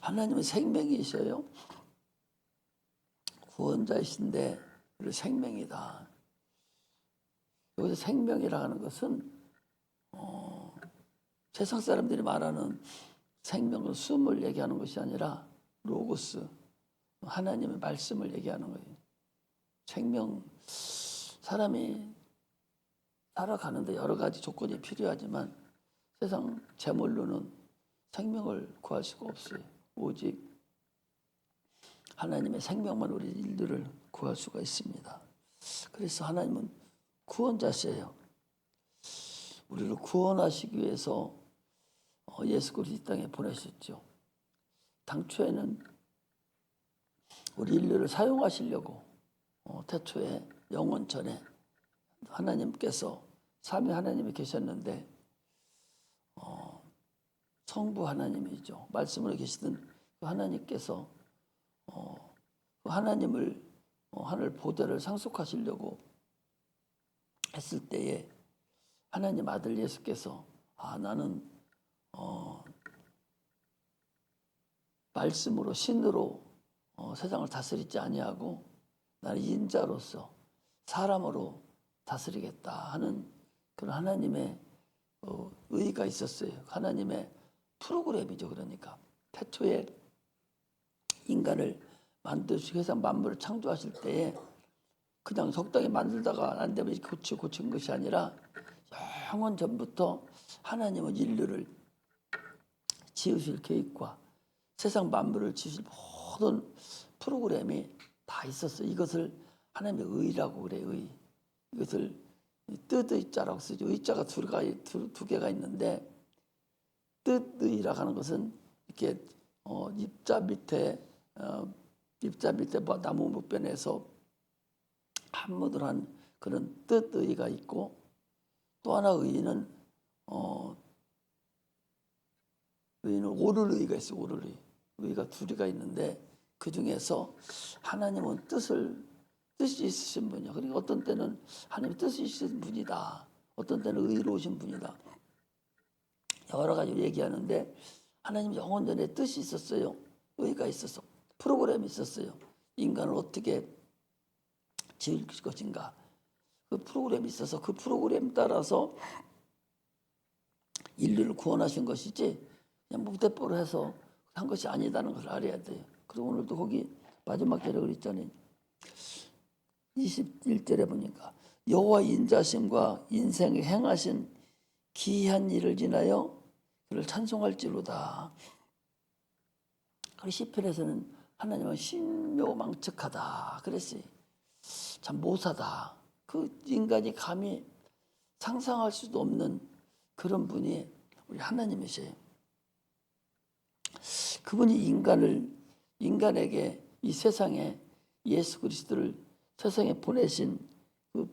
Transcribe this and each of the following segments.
하나님은 생명이셔요. 구원자이신데 우리 생명이다. 여기서 생명이라 하는 것은 세상 사람들이 말하는 생명은 숨을 얘기하는 것이 아니라 로고스, 하나님의 말씀을 얘기하는 거예요. 생명, 사람이 살아가는데 여러 가지 조건이 필요하지만 세상 재물로는 생명을 구할 수가 없어요. 오직 하나님의 생명만 우리 일들을 구할 수가 있습니다. 그래서 하나님은 구원자시에요. 우리를 구원하시기 위해서 예수 그리스도 이 땅에 보내셨죠. 당초에는 우리 인류를 사용하시려고 태초에 영원 전에 하나님께서 삼위 하나님이 계셨는데 성부 하나님이죠. 말씀으로 계시던 그 하나님께서 그 하나님을 하늘 보좌를 상속하시려고 했을 때에 하나님 아들 예수께서 나는 말씀으로 신으로 세상을 다스리지 아니하고 나는 인자로서 사람으로 다스리겠다 하는 그런 하나님의 의의가 있었어요. 하나님의 프로그램이죠. 그러니까 태초에 인간을 만드시고 세상 만물을 창조하실 때에 그냥 적당히 만들다가 안 되면 이렇게 고친 것이 아니라 영원 전부터 하나님은 인류를 지으실 계획과 세상 만물을 지으실 모든 프로그램이 다 있었어요. 이것을 하나님의 의라고 그래요. 의. 이것을 뜻의 자라고 쓰죠. 의자가 두 개가 있는데 뜻의라고 하는 것은 이렇게 입자 밑에 나무 목변에서 한무들 한 그런 뜻의가 있고 또 하나 의는 오를 의가 있어요. 오를 의. 의가 둘이가 있는데 그 중에서 하나님은 뜻이 있으신 분이야. 그러니까 어떤 때는 하나님의 뜻이 있으신 분이다. 어떤 때는 의로우신 분이다. 여러 가지로 얘기하는데 하나님 영원 전에 뜻이 있었어요. 의가 있어서 프로그램이 있었어요. 인간을 어떻게 지을 것인가. 그 프로그램이 있어서 그 프로그램 따라서 인류를 구원하신 것이지 그냥 무대뽀로 해서 한 것이 아니다는 것을 알아야 돼요. 그리고 오늘도 거기 마지막 절에 그랬잖아요. 21절에 보니까 여호와 인자심과 인생에 행하신 기이한 일을 지나여 그를 찬송할지로다. 그 시편에서는 하나님은 신묘망측하다 그랬어요. 참 모사다. 그 인간이 감히 상상할 수도 없는 그런 분이 우리 하나님이세요. 그분이 인간에게 이 세상에 예수 그리스도를 세상에 보내신 그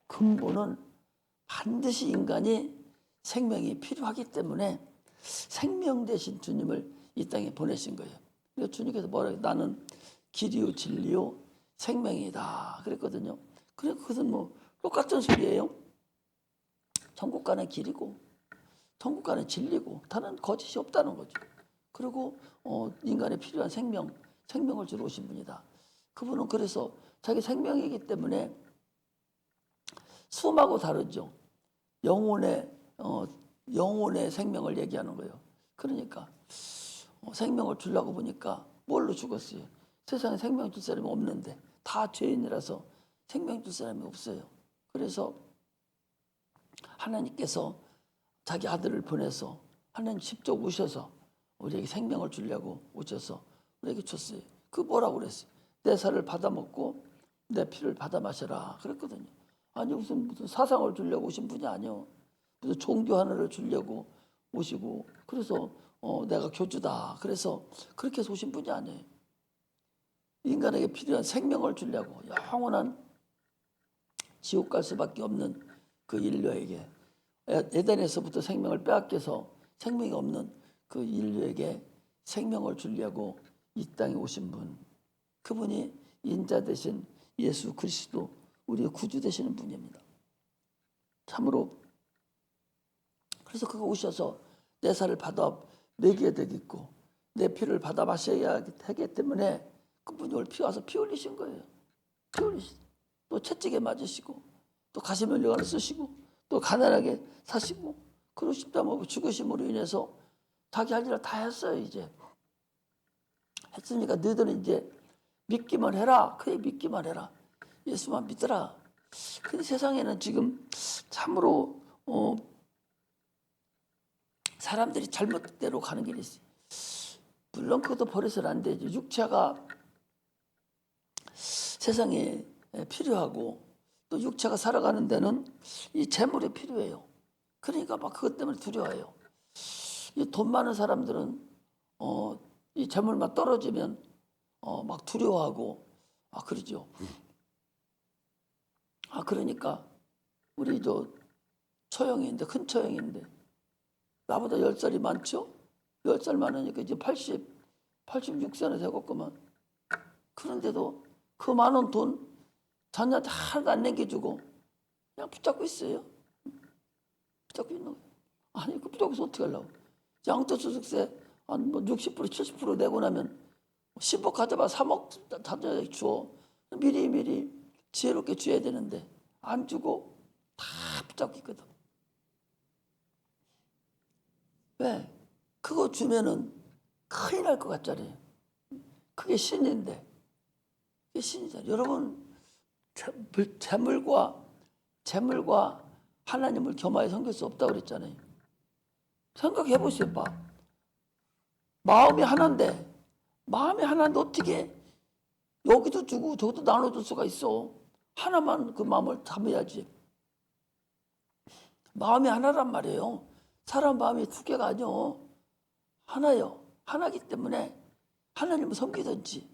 근본은 반드시 인간이 생명이 필요하기 때문에 생명 되신 주님을 이 땅에 보내신 거예요. 그래서 주님께서 뭐라고 나는 길이요 진리요 생명이다 그랬거든요. 그래 그것은 뭐 똑같은 소리예요. 천국 가는 길이고 천국 가는 진리고 다른 거짓이 없다는 거죠. 그리고 인간에 필요한 생명을 주러 오신 분이다. 그분은 그래서 자기 생명이기 때문에 숨하고 다르죠. 영혼의 생명을 얘기하는 거예요. 그러니까 생명을 주려고 보니까 뭘로 죽었어요? 세상에 생명 줄 사람이 없는데 다 죄인이라서 생명 줄 사람이 없어요. 그래서 하나님께서 자기 아들을 보내서 하나님 직접 오셔서 우리에게 생명을 주려고 오셔서 우리에게 줬어요. 그 뭐라고 그랬어요? 내 살을 받아 먹고 내 피를 받아 마셔라 그랬거든요. 아니 무슨 사상을 주려고 오신 분이 아니요. 무슨 종교 하나를 주려고 오시고 그래서 내가 교주다. 그래서 그렇게 해서 오신 분이 아니에요. 인간에게 필요한 생명을 주려고 영원한 지옥 갈 수밖에 없는 그 인류에게 에덴에서부터 생명을 빼앗겨서 생명이 없는 그 인류에게 생명을 주려고 이 땅에 오신 분. 그분이 인자 되신 예수 그리스도 우리의 구주 되시는 분입니다. 참으로 그래서 그가 오셔서 내 살을 받아 먹여야 되겠고 내 피를 받아 마셔야 하기 때문에 그분이 오늘 피 와서 피 흘리신 거예요. 피 흘리시. 또 채찍에 맞으시고 또 가시면류관을 쓰시고 또 가난하게 사시고 그리고 십자가 죽으심으로 인해서 자기 할 일을 다 했어요. 이제 했으니까 너희들은 이제 믿기만 해라. 그래 믿기만 해라. 예수만 믿더라. 근데 세상에는 지금 참으로 사람들이 잘못대로 가는 길이 있어요. 물론 그것도 버려서는 안 되죠. 육체가 세상에 필요하고 또 육체가 살아가는 데는 이 재물이 필요해요. 그러니까 막 그것 때문에 두려워해요. 이 돈 많은 사람들은 이 재물만 떨어지면 막 두려워하고 그러죠. 그러니까 우리 저 처형인데 큰 처형인데 나보다 10살이 많죠? 10살 많으니까 이제 86세나 되겠구만. 그런데도 그 많은 돈 자녀한테 하나도 안 남겨주고 그냥 붙잡고 있어요. 붙잡고 있는 거예요. 아니 그 붙잡고서 어떻게 하려고. 양도소득세 한 뭐 60% 70% 내고 나면 10억 가져봐 3억 자녀에게 주어. 미리 지혜롭게 줘야 되는데 안 주고 다 붙잡고 있거든. 왜? 그거 주면은 큰일 날 것 같잖아요. 그게 신인데. 그게 신이잖아요. 여러분 재물과 하나님을 겸하여 섬길 수 없다고 그랬잖아요. 생각해 보세요. 마음이 하나인데 어떻게 여기도 주고 저기도 나눠줄 수가 있어. 하나만 그 마음을 담아야지. 마음이 하나란 말이에요. 사람 마음이 두 개가 아니요. 하나요. 하나기 때문에 하나님을 섬기든지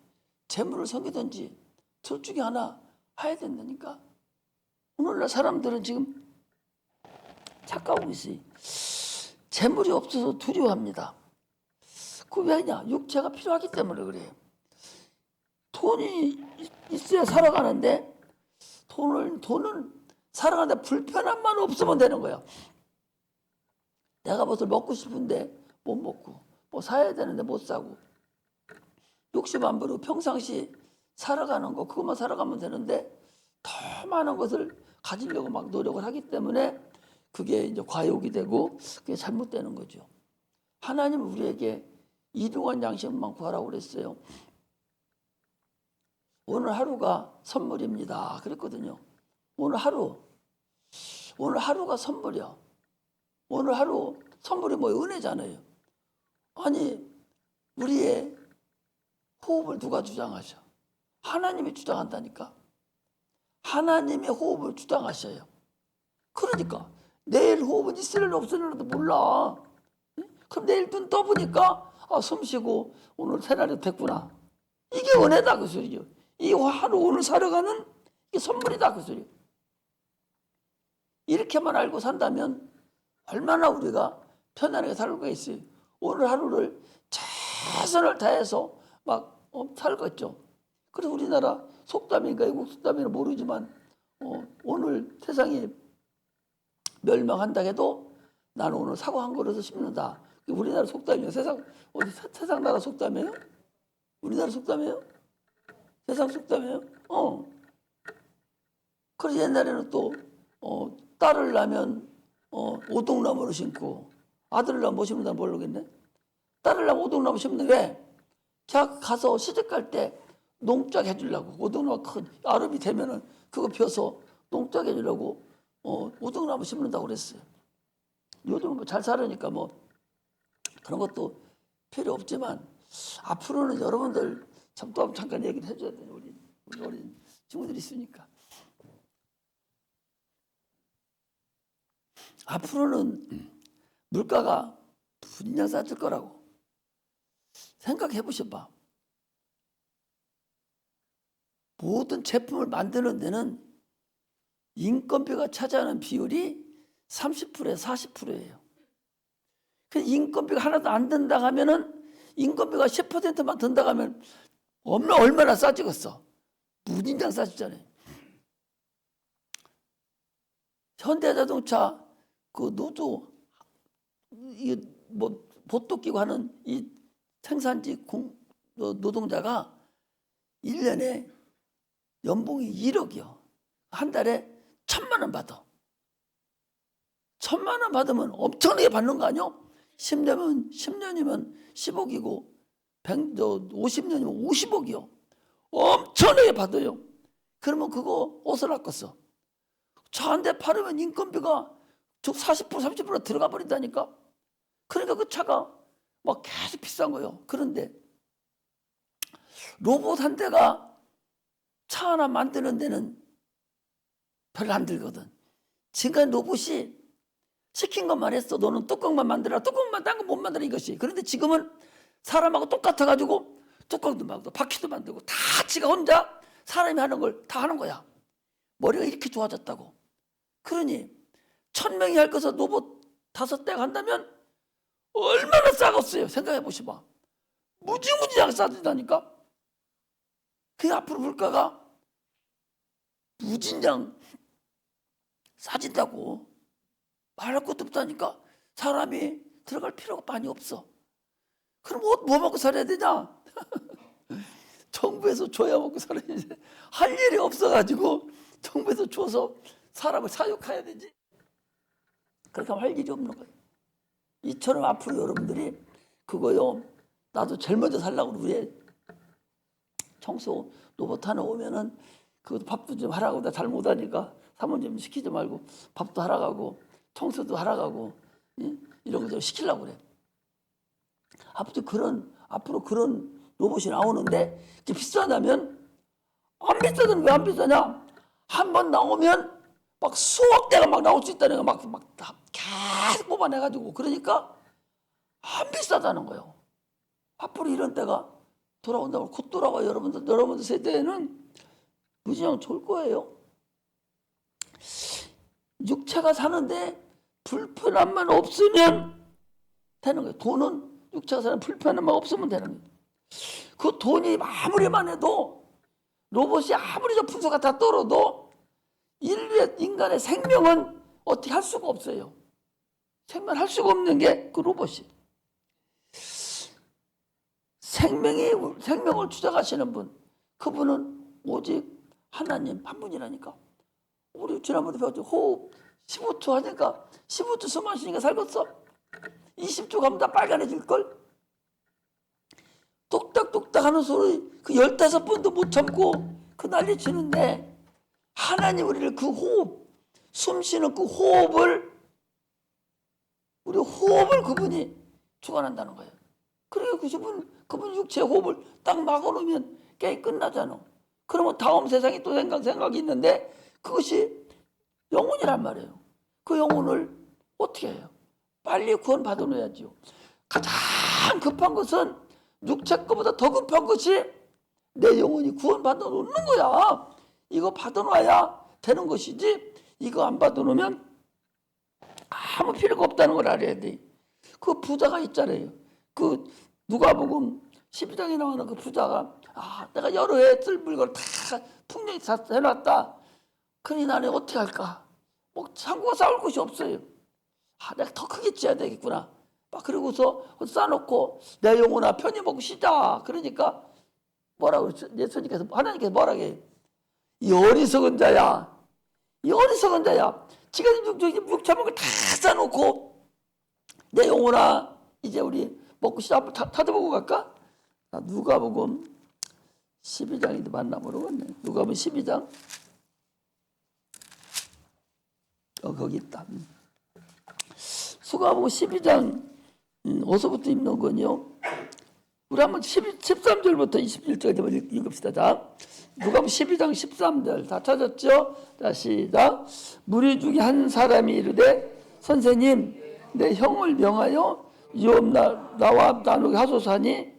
재물을 섬기든지 둘 중에 하나 해야 된다니까. 오늘날 사람들은 지금 착각하고 있어요. 재물이 없어서 두려워합니다. 그 왜냐? 육체가 필요하기 때문에 그래요. 돈이 있어야 살아가는데 돈은 살아가는데 불편함만 없으면 되는 거야. 내가 무엇을 먹고 싶은데 못 먹고 뭐 사야 되는데 못 사고 욕심 안 부리고 평상시 살아가는 거 그것만 살아가면 되는데 더 많은 것을 가지려고 막 노력을 하기 때문에 그게 이제 과욕이 되고 그게 잘못되는 거죠. 하나님은 우리에게 일용할 양식만 구하라고 그랬어요. 오늘 하루가 선물입니다. 그랬거든요. 오늘 하루가 선물이야. 오늘 하루 선물이 뭐예요? 은혜잖아요. 아니 우리의 호흡을 누가 주장하셔? 하나님이 주장한다니까. 하나님의 호흡을 주장하셔요. 그러니까 내일 호흡은 있을래도 없을래도 몰라. 그럼 내일 눈 떠보니까 숨 쉬고 오늘 새날이 됐구나. 이게 은혜다 그 소리죠. 이 하루 오늘 살아가는 이게 선물이다 그 소리. 이렇게만 알고 산다면 얼마나 우리가 편안하게 살고 있어요. 오늘 하루를 최선을 다해서 막 살겠죠. 그래서 우리나라 속담인가 외국 속담인가 모르지만 오늘 세상이 멸망한다 해도 나는 오늘 사과 한 그릇을 씹는다. 우리나라 속담이에요. 세상 나라 속담이에요? 우리나라 속담이에요? 세상 속담이에요? 그래서 옛날에는 또 딸을 낳으면 오동나무를 심고 아들을 낳으면 뭐 심는다 모르겠네. 딸을 낳으면 오동나무 심는 왜? 걔가 가서 시집갈 때 농짝 해주려고. 오동나무 큰 아름이 되면은 그거 펴서 농짝 해주려고 오동나무 심는다고 그랬어요. 요즘은 뭐 잘 살으니까 뭐 그런 것도 필요 없지만 앞으로는 여러분들 또 잠깐 얘기를 해줘야 돼요. 우리 어린 친구들이 있으니까. 앞으로는 물가가 분명 싸질 거라고 생각해 보셔봐. 모든 제품을 만드는 데는 인건비가 차지하는 비율이 30%에 40%예요. 인건비가 하나도 안 든다 하면은 인건비가 10%만 든다 하면 얼마나 싸지겠어. 무진장 싸지잖아요. 현대자동차 그 노조 이 뭐 보토 끼고 하는 이 생산직 노동자가 1년에 연봉이 1억이요. 한 달에 1,000만 원 받아. 1,000만 원 받으면 엄청나게 받는 거 아니요? 10년이면 10억이고 50년이면 50억이요. 엄청나게 받아요. 그러면 그거 옷을 아꼈어. 차 한 대 팔으면 인건비가 40% 30% 들어가 버린다니까. 그러니까 그 차가 막 계속 비싼 거예요. 그런데 로봇 한 대가 차 하나 만드는 데는 별로 안 들거든. 지금까지 로봇이 시킨 것만 했어. 너는 뚜껑만 만들어라. 뚜껑만 딴 거 못 만들어 이것이. 그런데 지금은 사람하고 똑같아가지고 뚜껑도 만들고 바퀴도 만들고 다 지가 혼자 사람이 하는 걸 다 하는 거야. 머리가 이렇게 좋아졌다고. 그러니 1,000명이 할 것을 로봇 5대가 한다면 얼마나 싸겠어요. 생각해 보시봐. 무지무지하게 싸진다니까. 그 앞으로 물가가 무진장 싸진다고. 말할 것도 없다니까. 사람이 들어갈 필요가 많이 없어. 그럼 뭐 먹고 살아야 되냐? 정부에서 줘야 먹고 살아야지. 할 일이 없어가지고 정부에서 줘서 사람을 사육해야 되지. 그렇게 하면 할 일이 없는 거예요. 이처럼 앞으로 여러분들이 그거요. 나도 제일 먼저 살라고 그래. 청소 로봇 하나 오면은 그것도 밥도 좀 하라고. 나 잘 못하니까 사모님 좀 시키지 말고 밥도 하러 가고 청소도 하러 가고 이런 거 좀 시키려고 그래. 앞으로 그런 로봇이 나오는데 이게 비싸다면 안 비싸다면 왜 안 비싸냐? 한 번 나오면 막 수억 대가 막 나올 수 있다는 거 막 계속 뽑아내가지고 그러니까 안 비싸다는 거예요. 앞으로 이런 때가 돌아온다고 곧 돌아와. 여러분들 세대에는 무진장 좋을 거예요. 육체가 사는데 불편함만 없으면 되는 거예요. 돈은 육체가 사는 불편함만 없으면 되는 거예요. 그 돈이 아무리만 해도 로봇이 아무리 저 분수가 다 떨어도 인간의 생명은 어떻게 할 수가 없어요. 생명할 수가 없는 게 그 로봇이. 생명을 주장하시는 분, 그분은 오직 하나님 한 분이라니까. 우리 지난번에 배웠죠. 호흡 15초 하니까 15초 숨 마시니까 살겠어? 20초 가면 다 빨간해질걸? 똑딱똑딱 하는 소리 그 15번도 못 참고 그 난리 치는데 하나님 우리를 그 호흡, 숨 쉬는 그 호흡을, 우리 호흡을 그분이 주관한다는 거예요. 그리고 그분 육체 호흡을 딱 막아놓으면 게임 끝나잖아. 그러면 다음 세상에 또 생각이 있는데 그것이 영혼이란 말이에요. 그 영혼을 어떻게 해요? 빨리 구원 받아놓아야죠. 가장 급한 것은 육체 것보다 더 급한 것이 내 영혼이 구원 받아놓는 거야. 이거 받아놔야 되는 것이지 이거 안 받아놓으면 아무 필요가 없다는 걸 알아야 돼. 그 부자가 있잖아요. 그 누가복음 12장에 나오는 그 부자가 내가 여러 해 쓸 물건을 다 풍년히 다 해놨다. 그러니 나는 어떻게 할까? 뭐 창고가 쌓을 곳이 없어요. 내가 더 크게 지어야 되겠구나. 막 그러고서 쌓아놓고 내 영혼아 편히 먹고 쉬자. 그러니까 뭐라고 예수님께서 하나님께서 뭐라고 해요? 이 어리석은 자야. 이 어리석은 자야. 지가 육체 먹을 다 쌓아놓고 내 영혼아 이제 우리 먹고 쉬자. 한번 찾아보고 갈까? 누가복음 12장인데 맞나 모르겠네. 누가복음 12장. 거기 있다. 누가복음 12장 어디서부터 읽는 건요? 우리 한번 13절부터 21절까지 읽읍시다. 자, 누가복음 12장 13절 다 찾았죠? 자, 시작. 무리 중에 한 사람이 이르되 선생님 내 형을 명하여 유업 나와 나누게 하소서 하니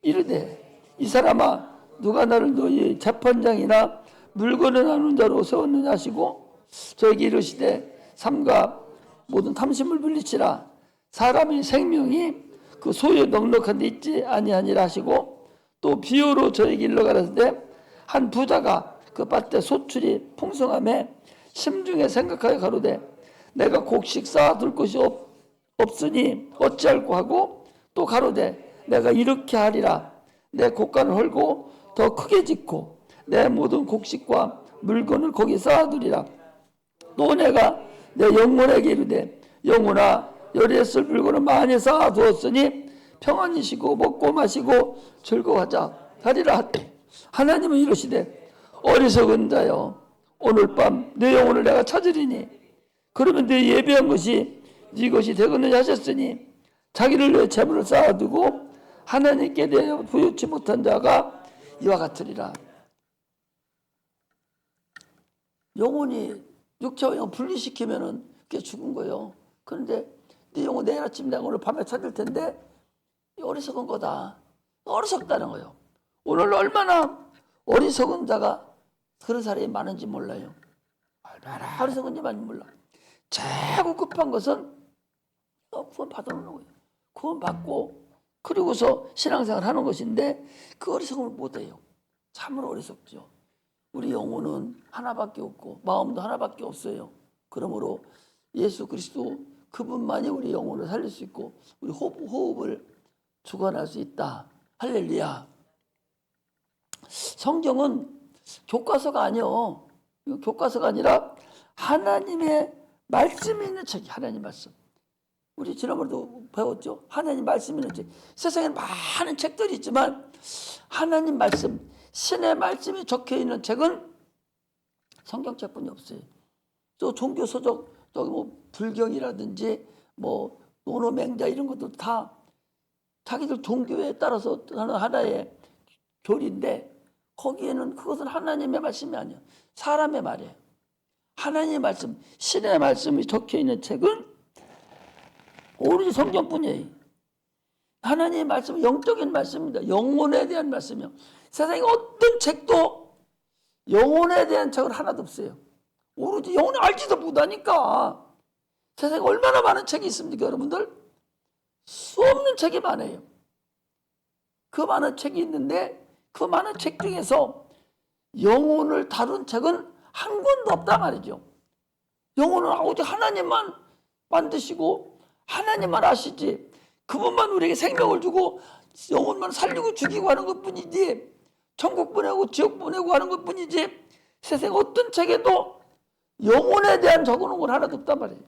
이르되 이 사람아 누가 나를 너희 재판장이나 물건을 나누는 자로 세웠느냐 하시고 저에게 이르시되 삼가 모든 탐심을 물리치라. 사람의 생명이 그 소유 넉넉한 데 있지 아니하니라 하시고 또 비유로 저에게 일러 가라사대 한 부자가 그 밭에 소출이 풍성함에 심중에 생각하여 가로되 내가 곡식 쌓아둘 것이 없으니 어찌할꼬 하고 또 가로되 내가 이렇게 하리라. 내 곡간을 헐고 더 크게 짓고 내 모든 곡식과 물건을 거기 쌓아두리라. 또 내가 내 영혼에게 이르되 영혼아 여리에 쓸 물건을 많이 쌓아두었으니 평안히 쉬고 먹고 마시고 즐거워하자 하리라. 하나님은 이러시되 어리석은 자여 오늘 밤 내 영혼을 내가 찾으리니 그러면 내 예배한 것이 네 것이 되겠느냐 하셨으니 자기를 위해 재물을 쌓아두고 하나님께 대하여 부유치 못한 자가 이와 같으리라. 영혼이 육체와 영혼 분리시키면은 그게 죽은 거예요. 그런데 네 영혼 내일 아침 내가 오늘 밤에 찾을 텐데 어리석은 거다. 어리석다는 거예요. 오늘 얼마나 어리석은 자가 그런 사람이 많은지 몰라요. 얼마나 어리석은지 많이 몰라. 최고 급한 것은 구원 받아놓는 거예요. 구원 받고 그리고서 신앙생활 하는 것인데 그 어리석음을 못해요. 참으로 어리석죠. 우리 영혼은 하나밖에 없고 마음도 하나밖에 없어요. 그러므로 예수 그리스도 그분만이 우리 영혼을 살릴 수 있고 우리 호흡을 주관할 수 있다. 할렐루야. 성경은 교과서가 아니요. 교과서가 아니라 하나님의 말씀이 있는 책이 하나님 말씀. 우리 지난번에도 배웠죠. 하나님 말씀이 있는 책. 세상에 많은 책들이 있지만 하나님 말씀, 신의 말씀이 적혀있는 책은 성경책뿐이 없어요. 또 종교 서적, 또 뭐 불경이라든지 뭐 논어맹자 이런 것도 다 자기들 종교에 따라서 하는 하나의 교리인데 거기에는 그것은 하나님의 말씀이 아니에요. 사람의 말이에요. 하나님의 말씀, 신의 말씀이 적혀있는 책은 오로지 성경뿐이에요. 하나님의 말씀은 영적인 말씀입니다. 영혼에 대한 말씀이요. 세상에 어떤 책도 영혼에 대한 책은 하나도 없어요. 오로지 영혼을 알지도 못하니까. 세상에 얼마나 많은 책이 있습니까, 여러분들? 수 없는 책이 많아요. 그 많은 책이 있는데 그 많은 책 중에서 영혼을 다룬 책은 한 권도 없단 말이죠. 영혼은 오직 하나님만 만드시고 하나님만 아시지 그분만 우리에게 생명을 주고 영혼만 살리고 죽이고 하는 것뿐이지 천국 보내고 지옥 보내고 하는 것뿐이지 세상 어떤 책에도 영혼에 대한 적어놓은 건 하나도 없단 말이에요.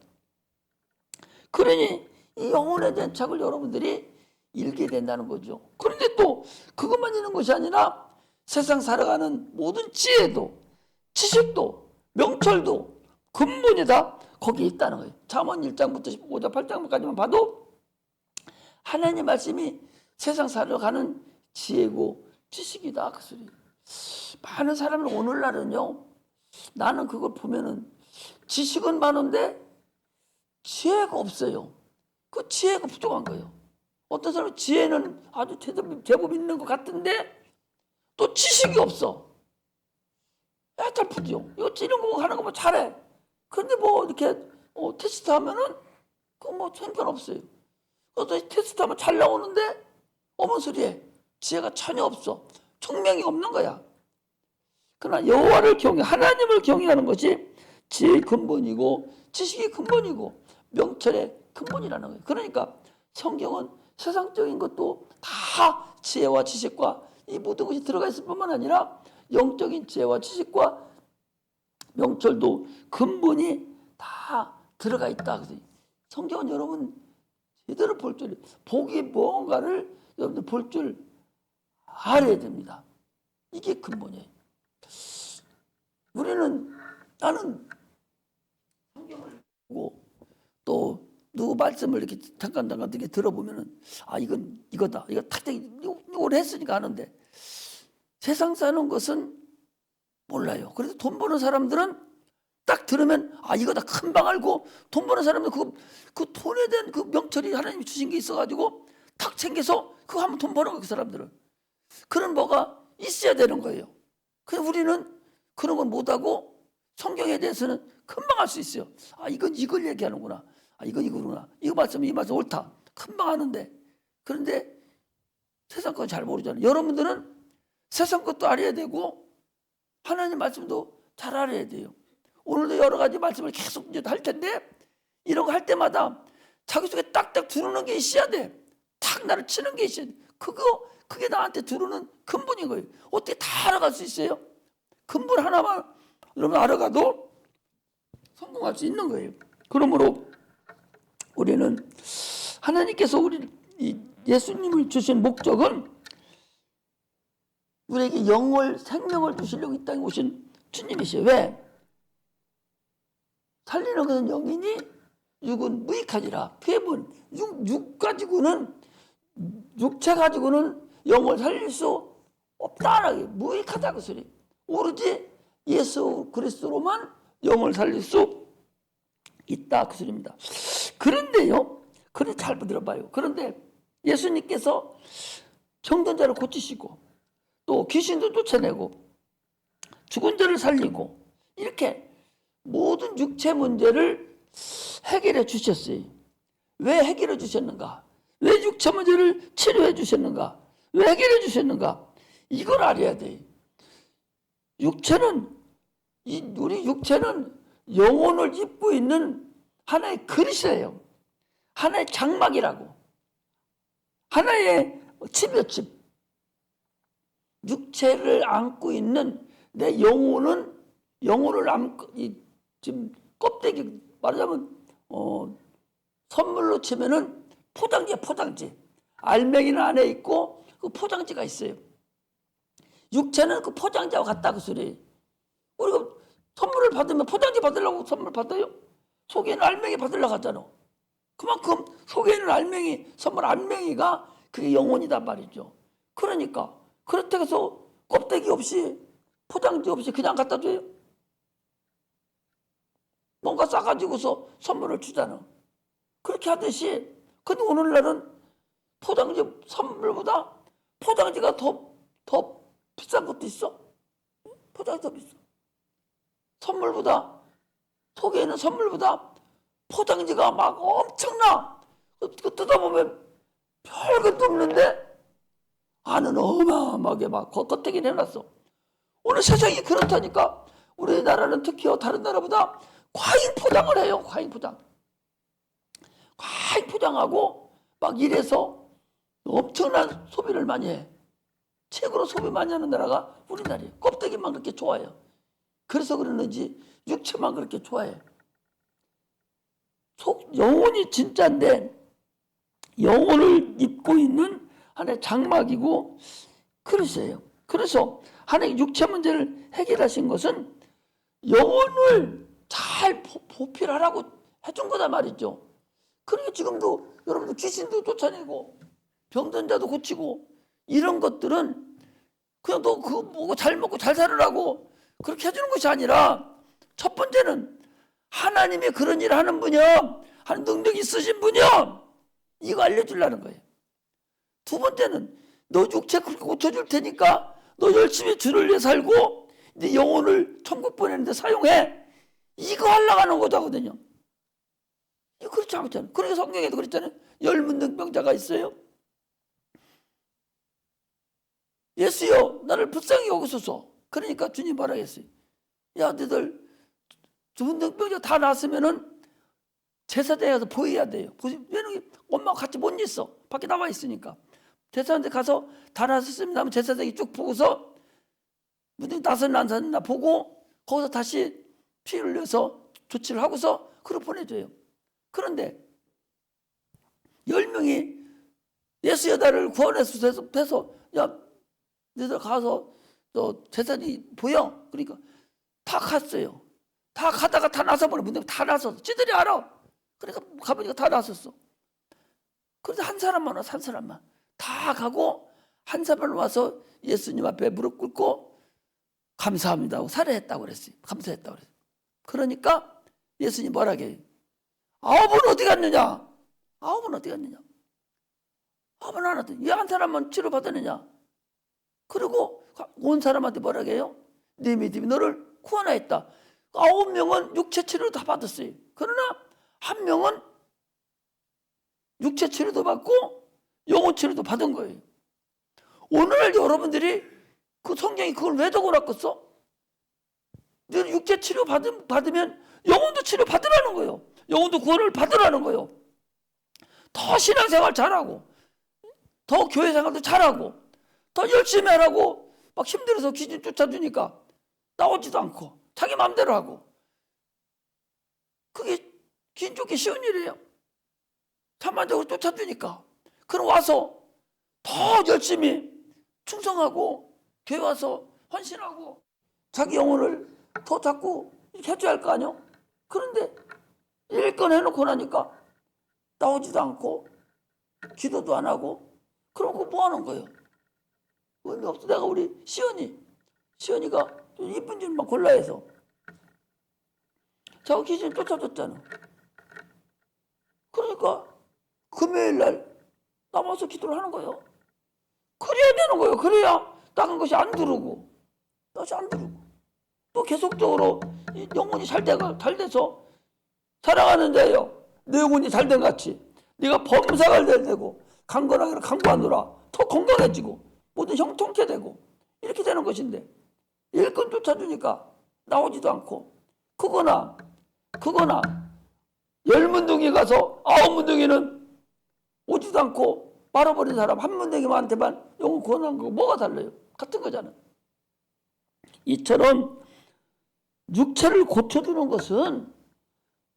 그러니 이 영혼에 대한 책을 여러분들이 읽게 된다는 거죠. 그런데 또 그것만 있는 것이 아니라 세상 살아가는 모든 지혜도 지식도 명철도 근본이 다 거기에 있다는 거예요. 잠언 1장부터 5장 8장까지만 봐도 하나님 말씀이 세상 살아가는 지혜고 지식이다 그 소리. 많은 사람은 오늘날은요 나는 그걸 보면은 지식은 많은데 지혜가 없어요. 그 지혜가 부족한 거예요. 어떤 사람은 지혜는 아주 제법 있는 것 같은데 또 지식이 없어. 야, 잘 푸죠. 이거 이런 거 하는 거 뭐 잘해. 그런데 뭐 이렇게 테스트 하면은 그 뭐 상관없어요. 그래서 테스트 하면 잘 나오는데 어머 소리에 지혜가 전혀 없어. 총명이 없는 거야. 그러나 여호와를 경외, 하나님을 경외하는 것이 지혜의 근본이고 지식의 근본이고 명철의 근본이라는 거예요. 그러니까 성경은 세상적인 것도 다 지혜와 지식과 이 모든 것이 들어가 있을 뿐만 아니라 영적인 지혜와 지식과 명철도 근본이 다 들어가 있다. 그래서 성경은 여러분 제대로 볼 줄, 복이 뭔가를 여러분들 볼 줄 알아야 됩니다. 이게 근본이에요. 나는 성경을 보고 또 누구 말씀을 이렇게 잠깐 이렇게 들어보면은 이거다. 이거 이걸 했으니까 하는데 세상 사는 것은 몰라요. 그래서 돈 버는 사람들은 딱 들으면 이거다 금방 알고 돈 버는 사람들 그 돈에 대한 그 명철이 하나님이 주신 게 있어가지고 탁 챙겨서 그거 하면 돈 버는 거예요. 그 사람들은 그런 뭐가 있어야 되는 거예요. 그래서 우리는 그런 건 못하고 성경에 대해서는 금방 알 수 있어요. 이걸 얘기하는구나. 이거구나. 이 말씀 옳다. 금방 아는데. 그런데 세상 건 잘 모르잖아요. 여러분들은 세상 것도 알아야 되고 하나님 말씀도 잘 알아야 돼요. 오늘도 여러 가지 말씀을 계속 이제 할 텐데 이런 거 할 때마다 자기 속에 딱딱 들어오는 게 있어야 돼. 탁 나를 치는 게 있어야 돼. 그게 나한테 들어오는 근본인 거예요. 어떻게 다 알아갈 수 있어요? 근본 하나만 여러분 알아가도 성공할 수 있는 거예요. 그러므로 우리는 하나님께서 예수님을 주신 목적은 우리에게 생명을 주시려고 이 땅에 오신 주님이시에요. 왜? 살리는 것은 영이니 육은 무익하니라. 폐분, 육체 가지고는 영을 살릴 수 없다. 무익하다 그 소리. 오로지 예수 그리스도로만 영을 살릴 수 있다 그 소리입니다. 그런데요, 잘 들어봐요. 그런데 예수님께서 병든 자를 고치시고 또 귀신도 쫓아내고 죽은 자를 살리고 이렇게 모든 육체 문제를 해결해 주셨어요. 왜 해결해 주셨는가? 왜 육체 문제를 치료해 주셨는가? 왜 해결해 주셨는가? 이걸 알아야 돼요. 우리 육체는 영혼을 입고 있는 하나의 그릇이에요. 하나의 장막이라고. 하나의 집이요, 집. 육체를 안고 있는 내 영혼을 안고, 지금 껍데기, 말하자면, 선물로 치면은 포장지. 알맹이는 안에 있고, 그 포장지가 있어요. 육체는 그 포장지와 같다, 그 소리. 우리가 선물을 받으면 포장지 받으려고 선물 받아요? 속에는 알맹이 받으려고 하잖아. 그만큼 속에 있는 선물 알맹이가 그게 영혼이단 말이죠. 그러니까, 그렇다고 해서 껍데기 없이, 포장지 없이 그냥 갖다 줘요? 뭔가 싸가지고서 선물을 주잖아. 그렇게 하듯이, 근데 오늘날은 선물보다 포장지가 더 비싼 것도 있어. 포장지 더 비싸. 속에 있는 선물보다 포장지가 막 엄청나. 그거 뜯어보면 별것도 없는데 안은 어마어마하게 막 겉대기 내놨어. 오늘 세상이 그렇다니까. 우리나라는 특히 다른 나라보다 과잉 포장을 해요. 과잉 포장하고 막 이래서 엄청난 소비를 많이 해. 최고로 소비 많이 하는 나라가 우리나라예요. 껍데기만 그렇게 좋아해요. 그래서 그러는지 육체만 그렇게 좋아해. 영혼이 진짜인데 영혼을 입고 있는 하나의 장막이고 그릇이에요. 그래서 하나의 육체 문제를 해결하신 것은 영혼을 잘 보필하라고 해준 거다 말이죠. 그러니까 지금도 여러분들 귀신도 쫓아내고 병든 자도 고치고 이런 것들은 그냥 너 그거 보고 잘 먹고 잘 살으라고 그렇게 해주는 것이 아니라 첫 번째는 하나님이 그런 일을 하는 분이요, 하는 능력 있으신 분이요, 이거 알려주려는 거예요. 두 번째는 너 육체 그렇게 고쳐줄 테니까 너 열심히 주를 위해 살고 네 영혼을 천국 보내는데 사용해. 이거 하려고 하는 거거든요. 이거 그렇지 않잖아요. 그러니까 성경에도 그랬잖아요. 열문능병자가 있어요. 예수여 나를 불쌍히 여기소서. 그러니까 주님 뭐라 했어요? 야 너희들 문능병자 다 났으면은 제사장에 가서 보여야 돼요. 왜냐면 엄마가 같이 못 있어. 밖에 나와 있으니까. 제사장한테 가서 다 났었습니다 하면 제사장이 쭉 보고서 문득 나섰나 안 나섰나 보고 거기서 다시 피 흘려서 조치를 하고서 그걸 보내줘요. 그런데 10명이 예수 여자를 구원해서 야 너희들 가서 너 제사장이 보여. 그러니까 다 갔어요. 다 가다가 다 나서버려. 문득 다 나섰어. 지들이 알아. 그러니까 가보니까 다 나섰어. 그래서 한 사람만 와서 한 사람만 다 가고 한 사람만 와서 예수님 앞에 무릎 꿇고 감사합니다 하고 살해했다고 그랬어요. 감사했다고 그랬어요. 그러니까 예수님 뭐라고 해요? 9은 어디 갔느냐? 9은 어디 갔느냐? 9은 안 왔더니 왜 한 사람만 치료받았느냐? 그리고 온 사람한테 뭐라고 해요? 네 믿음이 너를 구원하였다. 9명은 육체 치료를 다 받았어요. 그러나 한 명은 육체 치료도 받고 영혼 치료도 받은 거예요. 오늘 여러분들이 그 성경이 그걸 왜 적어놨겠어? 너는 육체 치료 받으면 영혼도 치료 받으라는 거예요. 영혼도 구원을 받으라는 거예요. 더 신앙생활 잘하고 더 교회 생활도 잘하고 더 열심히 하라고 막 힘들어서 귀신 쫓아주니까 나오지도 않고 자기 마음대로 하고, 그게 귀신 쫓기 쉬운 일이에요. 참만적으로 쫓아주니까. 그럼 와서 더 열심히 충성하고 교회 와서 헌신하고 자기 영혼을 더 자꾸 해줘야 할 거 아니요? 그런데 일건 해놓고 나니까 나오지도 않고 기도도 안 하고, 그럼 그거 뭐 하는 거예요? 의미 없어. 내가 우리 시연이가 이쁜 줄만 골라 해서 자꾸 귀신 쫓아줬잖아. 그러니까 금요일 날 남아서 기도를 하는 거예요. 그래야 되는 거예요. 그래야 나간 것이 안 들어오고 다시 안 들어오고 또 계속적으로 영혼이 잘 돼서 사랑하는데요, 내 영혼이 잘 된 같이 네가 범사가 되고 강건하게 강구하노라 더 건강해지고 모든 형통케 되고 이렇게 되는 것인데, 일꾼 쫓아주니까 나오지도 않고, 그거나 10문둥이 가서 9문둥이는 오지도 않고 말아버린 사람 한 문둥이한테만 영혼 구원한 거 뭐가 달라요? 같은 거잖아요. 이처럼 육체를 고쳐주는 것은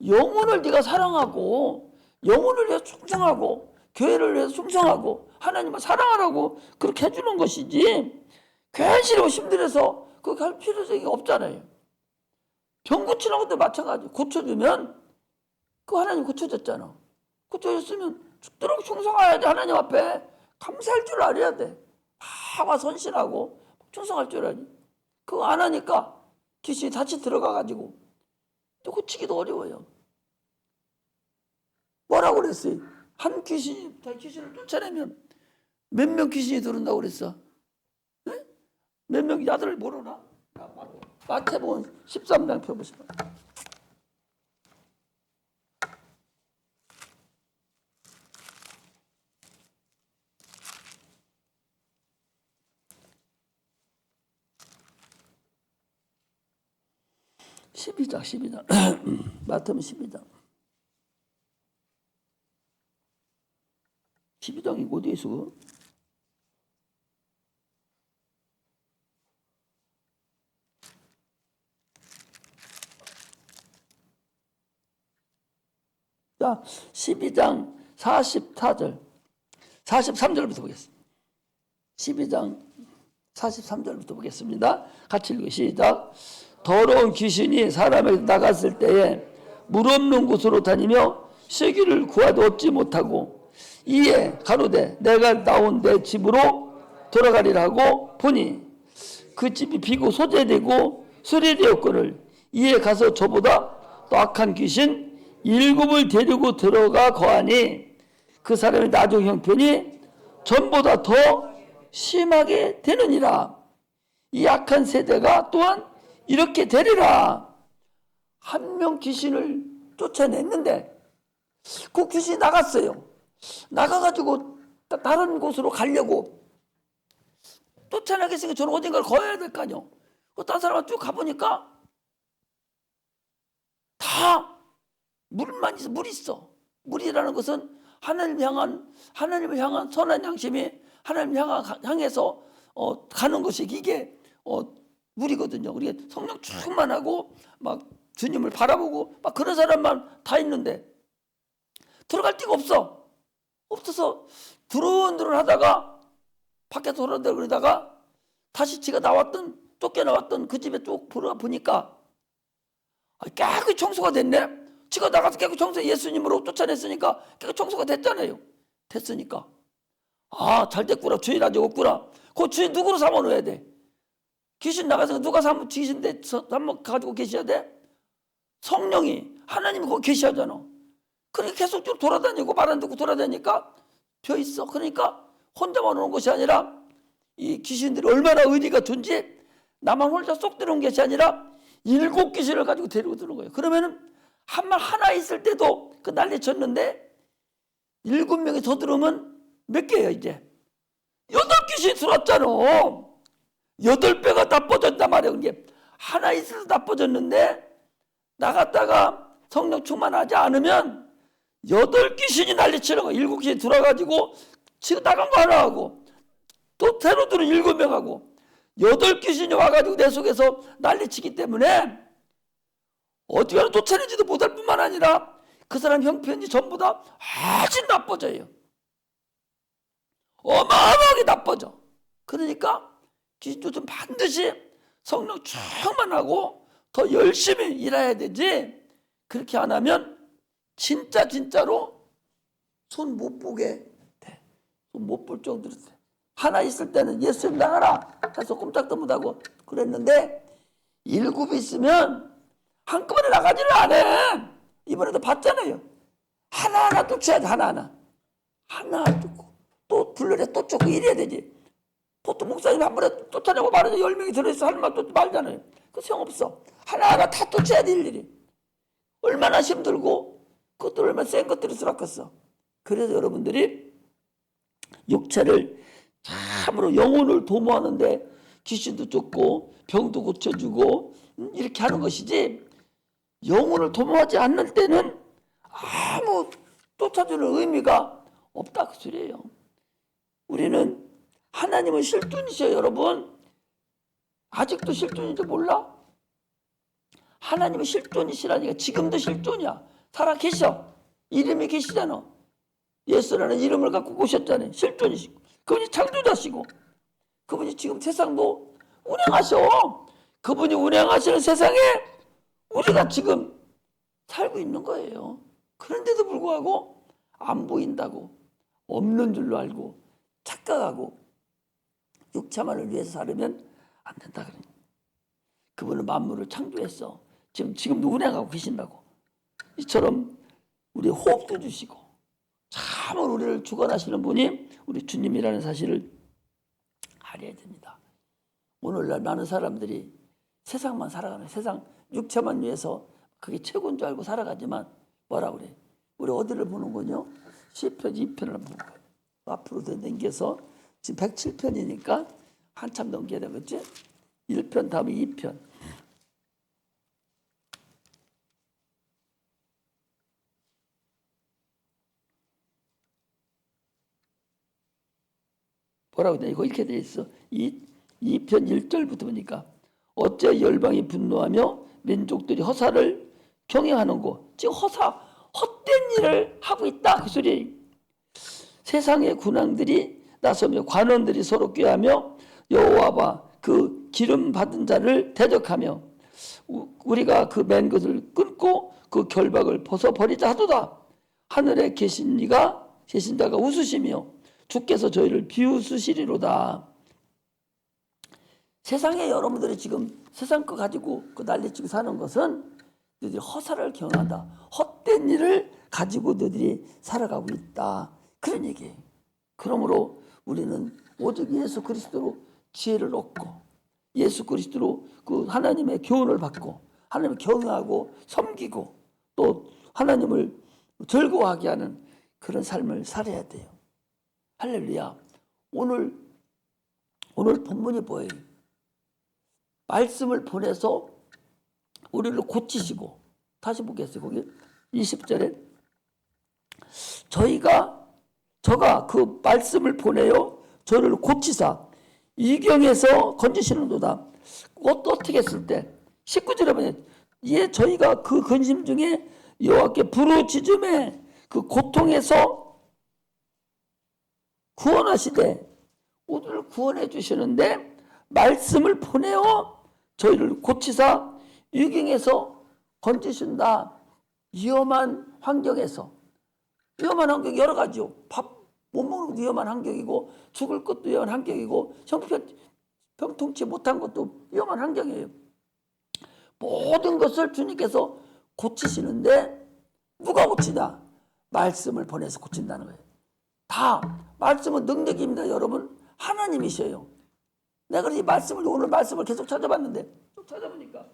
영혼을 네가 사랑하고 영혼을 위해서 충성하고 교회를 위해서 충성하고 하나님을 사랑하라고 그렇게 해주는 것이지, 괜시리 힘들어서 그렇게 할 필요성이 없잖아요. 병 고치는 것도 마찬가지. 고쳐주면 그 하나님 고쳐줬잖아. 고쳐줬으면 죽도록 충성해야지. 하나님 앞에 감사할 줄 알아야 돼. 다 와서 헌신하고 충성할 줄 알아야지. 그거 안 하니까 귀신이 다시 들어가가지고 또 고치기도 어려워요. 뭐라고 그랬어요? 한 귀신을 쫓아내면 몇 명 귀신이 들어온다고 그랬어? 네? 몇 명 야들을 모르나? 마태복음 13장 펴보시면 12장 마태복음 12장이 어디에 있어? 자, 12장 44절 43절부터 보겠습니다. 12장 43절부터 보겠습니다. 같이 읽고 시작. 더러운 귀신이 사람에게 나갔을 때에 물 없는 곳으로 다니며 쇠기를 구하도 얻지 못하고, 이에 가로되 내가 나온 내 집으로 돌아가리라 하고 보니 그 집이 비고 소재되고 수리되었거늘, 이에 가서 저보다 또 악한 귀신 7을 데리고 들어가 거하니 그 사람의 나중 형편이 전보다 더 심하게 되느니라. 이 악한 세대가 또한 이렇게 되리라. 한 명 귀신을 쫓아냈는데 그 귀신이 나갔어요. 나가가지고 다른 곳으로 가려고 쫓아나겠으니까 저는 어딘가를 거해야 될 거 아니요. 다른 사람한테 쭉 가보니까 다 물만 있어. 물이 있어. 물이라는 것은 하나님을 향한 선한 양심이 하나님을 향해서 가는 것이 이게 물이거든요. 우리가 성령 충만하고 막 주님을 바라보고 막 그런 사람만 다 있는데 들어갈 데가 없어서 드론드론 하다가 밖에 돌아다니고 그러다가 다시 지가 쫓겨나왔던 그 집에 쭉 보니까 깨끗이 청소가 됐네. 지가 나가서 깨끗이 청소, 예수님으로 쫓아냈으니까 깨끗이 청소가 됐잖아요. 됐으니까 잘 됐구나. 주인 아직 없구나. 그 주인 누구로 삼아놓아야 돼? 귀신 나가서 누가 귀신데 한번 가지고 계셔야 돼? 성령이, 하나님이 거기 계셔야잖아. 그러니까 계속 돌아다니고 말 안 듣고 돌아다니니까 펴 있어. 그러니까 혼자만 오는 것이 아니라 이 귀신들이 얼마나 의리가 좋은지, 나만 혼자 쏙 들어온 것이 아니라 7 귀신을 가지고 데리고 들어온 거예요. 그러면은 하나 있을 때도 그 난리 쳤는데 7명이 더 들어오면 몇 개예요 이제? 8 귀신이 들어왔잖아. 8배가 나빠졌단 말이야. 이게 하나 있어서 나빠졌는데 나갔다가 성령 충만하지 않으면 8 귀신이 난리치는 거야. 7 귀신이 들어와가지고 지금 나간 거 하나 하고 또 새로 들은 7명하고 8귀신이 와가지고 내 속에서 난리치기 때문에 어떻게 하면 쫓아내지도 못할 뿐만 아니라 그 사람 형편이 전부 다 아주 나빠져요. 어마어마하게 나빠져. 그러니까 귀신 쫓으면 반드시 성령 충만하고 더 열심히 일해야 되지, 그렇게 안 하면 진짜로 손 못 보게 돼. 손 못 볼 정도로 돼. 하나 있을 때는 예수님 나가라 해서 꼼짝도 못하고 그랬는데 7이 있으면 한꺼번에 나가지를 않아. 이번에도 봤잖아요. 하나하나 쫓아야지. 하나하나 쫓고 또 불러내 또 쫓고 이래야 되지. 보통 목사님 한 번에 쫓아내고 말하자 10명이 들어있어 하는 말 또 말잖아요. 그 소용없어. 하나하나 다 쫓아야 될 일이. 얼마나 힘들고 그것도 얼마나 센 것들이 쓰라겠어. 그래서 여러분들이 육체를 참으로 영혼을 도모하는데 귀신도 쫓고 병도 고쳐주고 이렇게 하는 것이지, 영혼을 도모하지 않는 때는 아무 쫓아주는 의미가 없다 그 소리예요. 우리는 하나님은 실존이셔요. 여러분 아직도 실존인지 몰라? 하나님은 실존이시라니까. 지금도 실존이야. 살아 계셔. 이름이 계시잖아. 예수라는 이름을 갖고 오셨잖아요. 실존이시고 그분이 창조자시고 그분이 지금 세상도 운행하셔. 그분이 운행하시는 세상에 우리가 지금 살고 있는 거예요. 그런데도 불구하고 안 보인다고, 없는 줄로 알고 착각하고 육체만을 위해서 살으면 안 된다 그러니. 그분은 만물을 창조했어. 지금도 운행하고 계신다고. 이처럼 우리 호흡도 주시고 참으로 우리를 주관하시는 분이 우리 주님이라는 사실을 알아야 됩니다. 오늘날 많은 사람들이 세상만 살아가는, 세상 육체만 위해서 그게 최고인 줄 알고 살아가지만 뭐라 그래? 우리 어디를 보는 거냐? 시편 2편을 보는 거예요. 앞으로 더 넘겨서 지금 107편이니까 한참 넘겨야 되겠지? 1편 다음에 2편. 뭐라고 돼? 이거 이렇게 돼 있어. 2편 1절부터 보니까 어째 열방이 분노하며 민족들이 허사를 경영하는고. 지금 헛된 일을 하고 있다 그 소리. 세상의 군왕들이 나서며 관원들이 서로 꾀하며 여호와와 그 기름 받은 자를 대적하며 우리가 그 맨 것을 끊고 그 결박을 벗어버리자 하도다. 하늘에 계신 자가 웃으시며 주께서 저희를 비웃으시리로다. 세상에 여러분들이 지금 세상 거 가지고 그 난리치고 사는 것은 너희들이 허사를 경영한다. 헛된 일을 가지고 너희들이 살아가고 있다. 그런 얘기예요. 그러므로 우리는 오직 예수 그리스도로 지혜를 얻고 예수 그리스도로 그 하나님의 교훈을 받고 하나님을 경외하고 섬기고 또 하나님을 즐거워하게 하는 그런 삶을 살아야 돼요. 할렐루야. 오늘 본문이 뭐예요? 말씀을 보내서 우리를 고치시고, 다시 보겠어요. 거기 20절에 저가 그 말씀을 보내요 저를 고치사 이경에서 건지시는도다. 어떻게 했을 때 19절에 보면 저희가 그 근심 중에 여호와께 부르짖음에 그 고통에서 구원하시되, 우리를 구원해 주시는데 말씀을 보내어 저희를 고치사 유경에서 건지신다. 위험한 환경에서, 위험한 환경이 여러 가지요. 밥 못 먹는 것도 위험한 환경이고 죽을 것도 위험한 환경이고 병통치 못한 것도 위험한 환경이에요. 모든 것을 주님께서 고치시는데 누가 고치냐? 말씀을 보내서 고친다는 거예요. 다 말씀은 능력입니다. 여러분 하나님이셔요. 내가 이 말씀을 오늘 말씀을 계속 찾아봤는데 좀 찾아보니까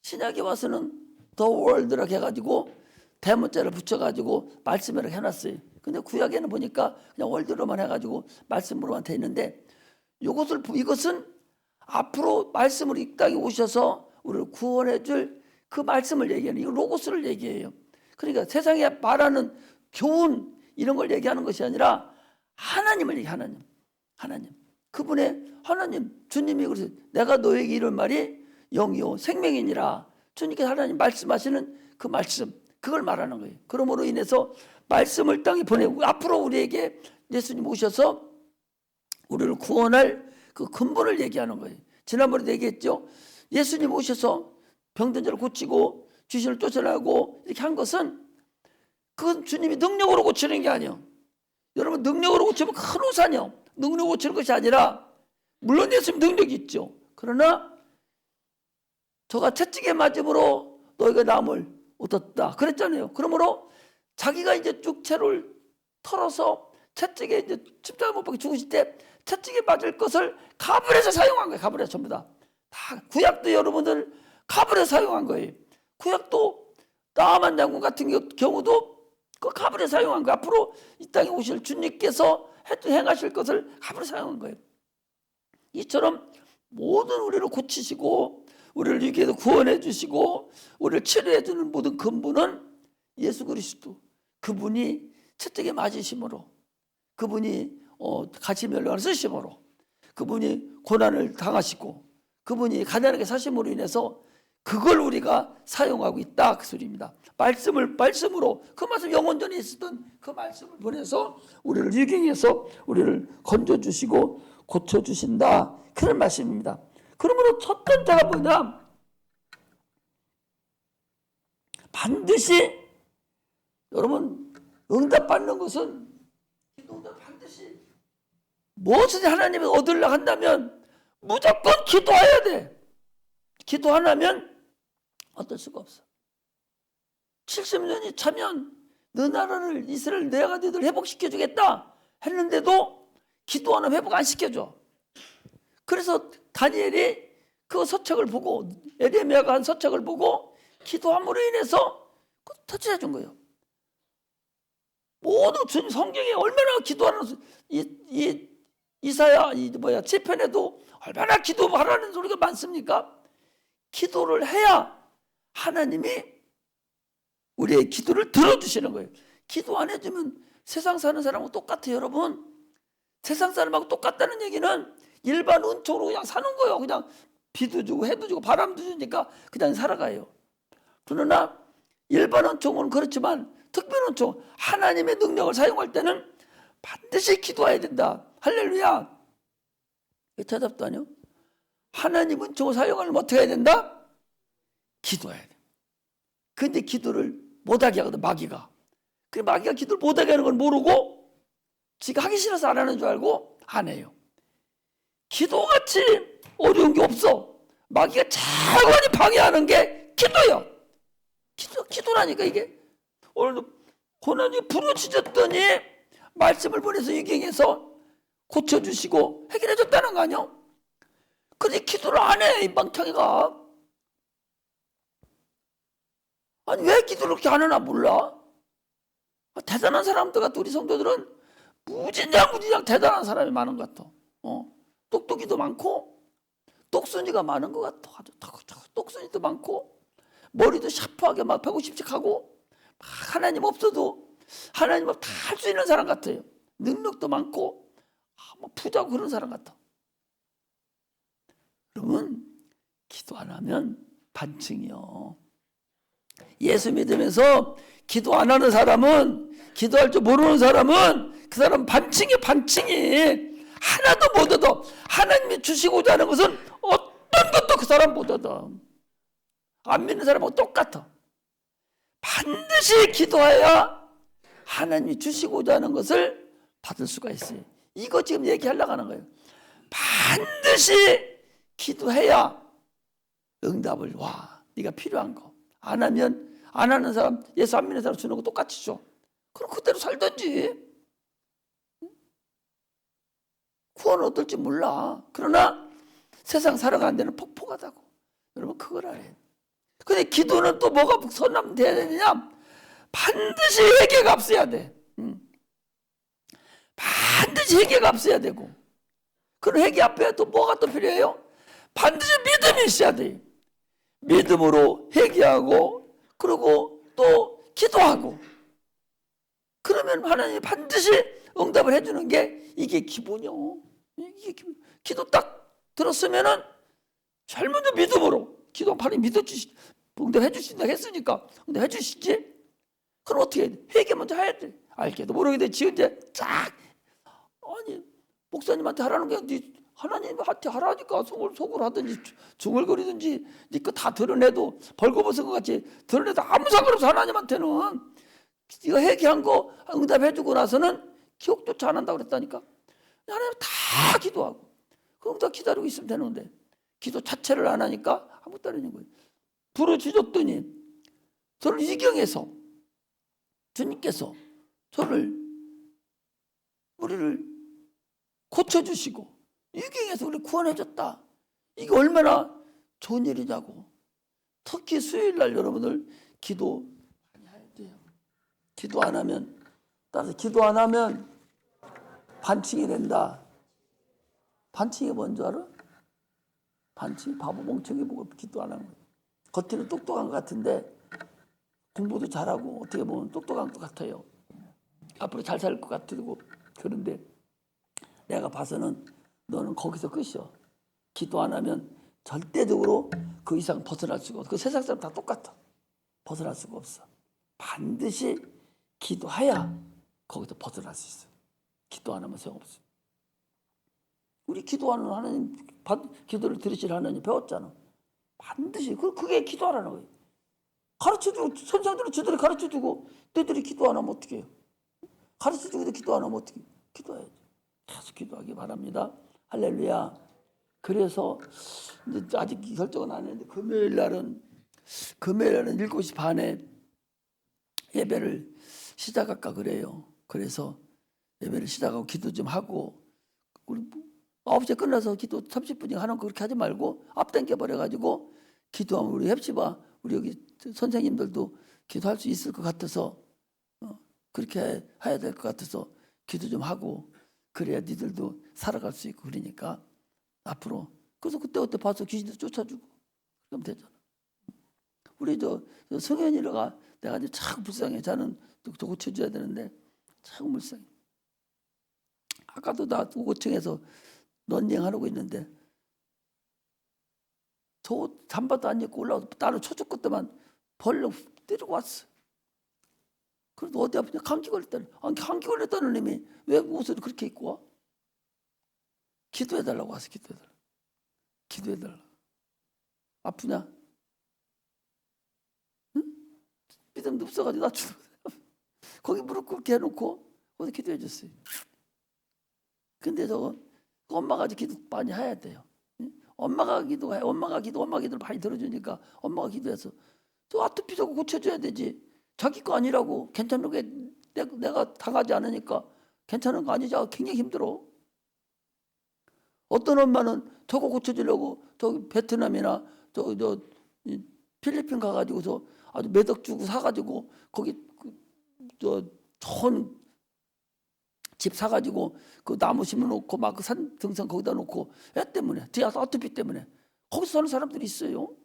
신약에 와서는 더 월드라고 해가지고 대문자를 붙여가지고 말씀이라고 해놨어요. 근데 구약에는 보니까 그냥 월드로만 해가지고 말씀으로만 돼 있는데 이것은 앞으로 말씀으로 이 땅에 오셔서 우리를 구원해줄 그 말씀을 얘기하는 이 로고스를 얘기해요. 그러니까 세상에 말하는 교훈 이런 걸 얘기하는 것이 아니라 하나님을 얘기, 하나님. 그분의 하나님, 주님이 그러세요. 내가 너에게 이런 말이 영이요 생명이니라. 주님께서 하나님 말씀하시는 그 말씀, 그걸 말하는 거예요. 그러므로 인해서 말씀을 땅에 보내고 앞으로 우리에게 예수님 오셔서 우리를 구원할 그 근본을 얘기하는 거예요. 지난번에 얘기했죠. 예수님 오셔서 병든 자를 고치고 귀신을 쫓아내고 이렇게 한 것은 그건 주님이 능력으로 고치는 게 아니에요. 여러분, 능력으로 고치면 큰 우산이요. 능력으로 고치는 것이 아니라, 물론 예수님 능력이 있죠. 그러나 저가 채찍에 맞음으로 너희가 남을 얻었다 그랬잖아요. 그러므로 자기가 이제 육체를 털어서 채찍에 이제 십자가 못 박혀 죽으실 때 채찍에 맞을 것을 갑을 해서 사용한 거예요. 갑을 해서 전부 다 구약도 여러분들 갑을 해서 사용한 거예요. 구약도 나아만 장군 같은 경우도 그 갑을 해서 사용한 거예요. 앞으로 이 땅에 오실 주님께서 행하실 것을 갑을 해서 사용한 거예요. 이처럼 모든 우리를 고치시고 우리를 위기에서 구원해 주시고 우리를 치료해 주는 모든 근본은 예수 그리스도, 그분이 채찍에 맞으심으로, 그분이 가시면령을 쓰심으로, 그분이 고난을 당하시고 그분이 가난하게 사심으로 인해서 그걸 우리가 사용하고 있다, 그 소리입니다. 말씀으로, 그 말씀 영원전에 있었던 그 말씀을 보내서 우리를 위경해서 우리를 건져주시고 고쳐주신다, 그런 말씀입니다. 그러므로 첫 번째가 뭐냐, 반드시 여러분 응답받는 것은 반드시 무엇을 하나님이 얻으려고 한다면 무조건 기도해야 돼. 기도 안 하면 어떨 수가 없어. 70년이 차면 너 나라를 이스라엘 내가 너희들 회복시켜 주겠다 했는데도 기도 안 하면 회복 안 시켜줘. 그래서 다니엘이 그 서책을 보고, 에레미야가 한 서책을 보고 기도함으로 인해서 터치해 준 거예요. 모두 주님 성경에 얼마나 기도하는, 이사야 시편에도 얼마나 기도하라는 소리가 많습니까? 기도를 해야 하나님이 우리의 기도를 들어주시는 거예요. 기도 안 해주면 세상 사는 사람하고 똑같아요. 여러분, 세상 사람하고 똑같다는 얘기는 일반 은총으로 그냥 사는 거예요. 그냥 비도 주고 해도 주고 바람도 주니까 그냥 살아가요. 그러나 일반 은총은 그렇지만 특별 은총, 하나님의 능력을 사용할 때는 반드시 기도해야 된다. 할렐루야. 왜 대답도 아니요? 하나님 은총을 사용하려면 어떻게 해야 된다? 기도해야 돼. 근데 기도를 못하게 하거든, 마귀가. 그 마귀가 기도를 못하게 하는 걸 모르고 지가 하기 싫어서 안 하는 줄 알고 안 해요. 기도같이 어려운 게 없어. 마귀가 차관이 방해하는 게 기도예요. 기도라니까 이게. 오늘도 고난이 부르짖었더니 말씀을 보내서 유경해서 고쳐주시고 해결해줬다는 거 아니야? 근데 기도를 안 해, 이 멍청이가. 아니 왜 기도를 그렇게 안 하나 몰라? 대단한 사람들 같아. 우리 성도들은 무진장 대단한 사람이 많은 것 같아. 똑똑이도 많고 똑순이가 많은 것 같아. 똑순이도 많고 머리도 샤프하게 막 150씩 하고 하나님 없어도 하나님 다 할 수 있는 사람 같아요. 능력도 많고 뭐 부자고 그런 사람 같아. 여러분, 기도 안 하면 반증이요. 예수 믿으면서 기도 안 하는 사람은, 기도할 줄 모르는 사람은 그 사람 반증이에요. 반증이. 하나도 못 얻어. 하나님이 주시고자 하는 것은 어떤 것도 그 사람 못 얻어. 안 믿는 사람하고 똑같아. 반드시 기도해야 하나님이 주시고자 하는 것을 받을 수가 있어요. 이거 지금 얘기하려고 하는 거예요. 반드시 기도해야 응답을, 와, 네가 필요한 거 안 하면, 안 하는 사람, 예수 안 믿는 사람 주는 거 똑같이 줘. 그럼 그대로 살던지. 구원 얻을지 몰라. 그러나 세상 살아가는 데는 폭폭하다고. 여러분 그걸 알아요. 근데 기도는 또 뭐가 선남돼야 되느냐? 반드시 회개가 앞서야 돼. 반드시 회개가 앞서야 되고, 그런 회개 앞에 또 뭐가 또 필요해요? 반드시 믿음이 있어야 돼. 믿음으로 회개하고 그리고 또 기도하고, 그러면 하나님이 반드시 응답을 해주는 게 이게 기본이요. 이게 기도 딱 들었으면은 제일 먼저 믿음으로 기도 바로 믿어주시, 응답해 주신다 했으니까 응답해 주시지. 그럼 어떻게 해야 돼? 회개 먼저 해야 돼. 알게도 모르게 지 이제 쫙 아니 목사님한테 하라는 게 네 하나님한테 하라니까 속으로 하든지 중얼거리든지 네 거 다 드러내도 벌거벗은 것 같이 드러내도 아무 상관없어. 하나님한테는 네가 회개한 거 응답해주고 나서는 기억조차 안 한다고 그랬다니까. 하나님 다 기도하고 그럼 다 기다리고 있으면 되는데 기도 자체를 안 하니까 아무것도 안 하는 거예요. 부르짖었더니 저를 이경에서 주님께서 우리를 고쳐주시고 이경에서 우리를 구원해줬다. 이게 얼마나 좋은 일이냐고. 특히 수요일날 여러분들 기도 많이 해야 돼요. 기도 안 하면 따라서 기도 안 하면 반칙이 된다. 반칙이 뭔지 알아? 반칙 바보 멍청이 보고 기도 안 하는 거예요. 겉으로 똑똑한 것 같은데 공부도 잘하고 어떻게 보면 똑똑한 것 같아요. 앞으로 잘 살 것 같고 그런데 내가 봐서는 너는 거기서 끝이야. 기도 안 하면 절대적으로 그 이상 벗어날 수가 없어. 그 세상 사람 다 똑같아. 벗어날 수가 없어. 반드시 기도해야 거기서 벗어날 수 있어. 기도 안 하면 소용없어. 우리 기도하는 하나님, 기도를 들으실 하나님 배웠잖아. 반드시 그게 기도하라는 거예요. 가르쳐주고 선생들은 저들이 가르쳐주고 너희들이 기도 안 하면 어떻게 해요? 가르쳐주고도 기도 안 하면 어떻게 해요? 기도해야지. 계속 기도하기 바랍니다. 할렐루야. 그래서 이제 아직 결정은 안 했는데 금요일 날은 7시 반에 예배를 시작할까 그래요. 그래서 예배를 시작하고 기도 좀 하고 우리 9시에 끝나서 기도 30분이 하는 거 그렇게 하지 말고 앞당겨 버려가지고 기도하면 우리 헵시바 우리 여기 선생님들도 기도할 수 있을 것 같아서 그렇게 해야 될 것 같아서 기도 좀 하고 그래야 니들도 살아갈 수 있고 그러니까 앞으로 그래서 그때 봐서 귀신도 쫓아주고 그러면 되잖아. 우리 저 성현이가 내가 이제 참 불쌍해. 자는 또 고쳐줘야 되는데 참 불쌍해. 아까도 나 5층에서 런닝하고 있는데 저 잠바도 안 입고 올라와서 나는 초죽 것때만 벌렁 때리고 왔어. 그래도 어디 아프냐? 감기 걸렸다는 놈이 왜 옷을 그렇게 입고 와? 기도해달라고 와서 기도해달라. 아프냐? 응? 믿음도 없어가지고 나 거기 무릎 꿇게 해놓고 거기 기도해 줬어요. 근데 저거 엄마가 기도 많이 해야 돼요. 응? 엄마 기도를 많이 들어주니까 엄마가 기도해서 저 아토피 저거 고쳐줘야 되지. 자기 거 아니라고 괜찮은 게 내가 당하지 않으니까 괜찮은 거 아니지. 굉장히 힘들어. 어떤 엄마는 저거 고쳐주려고 저기 베트남이나 저 필리핀 가가지고서 아주 몇 억 주고 사가지고 거기 저 좋은 집 사가지고 그 나무 심어놓고 막 그 산 등산 거기다 놓고 애 때문에 아토피 때문에 거기서 사는 사람들이 있어요.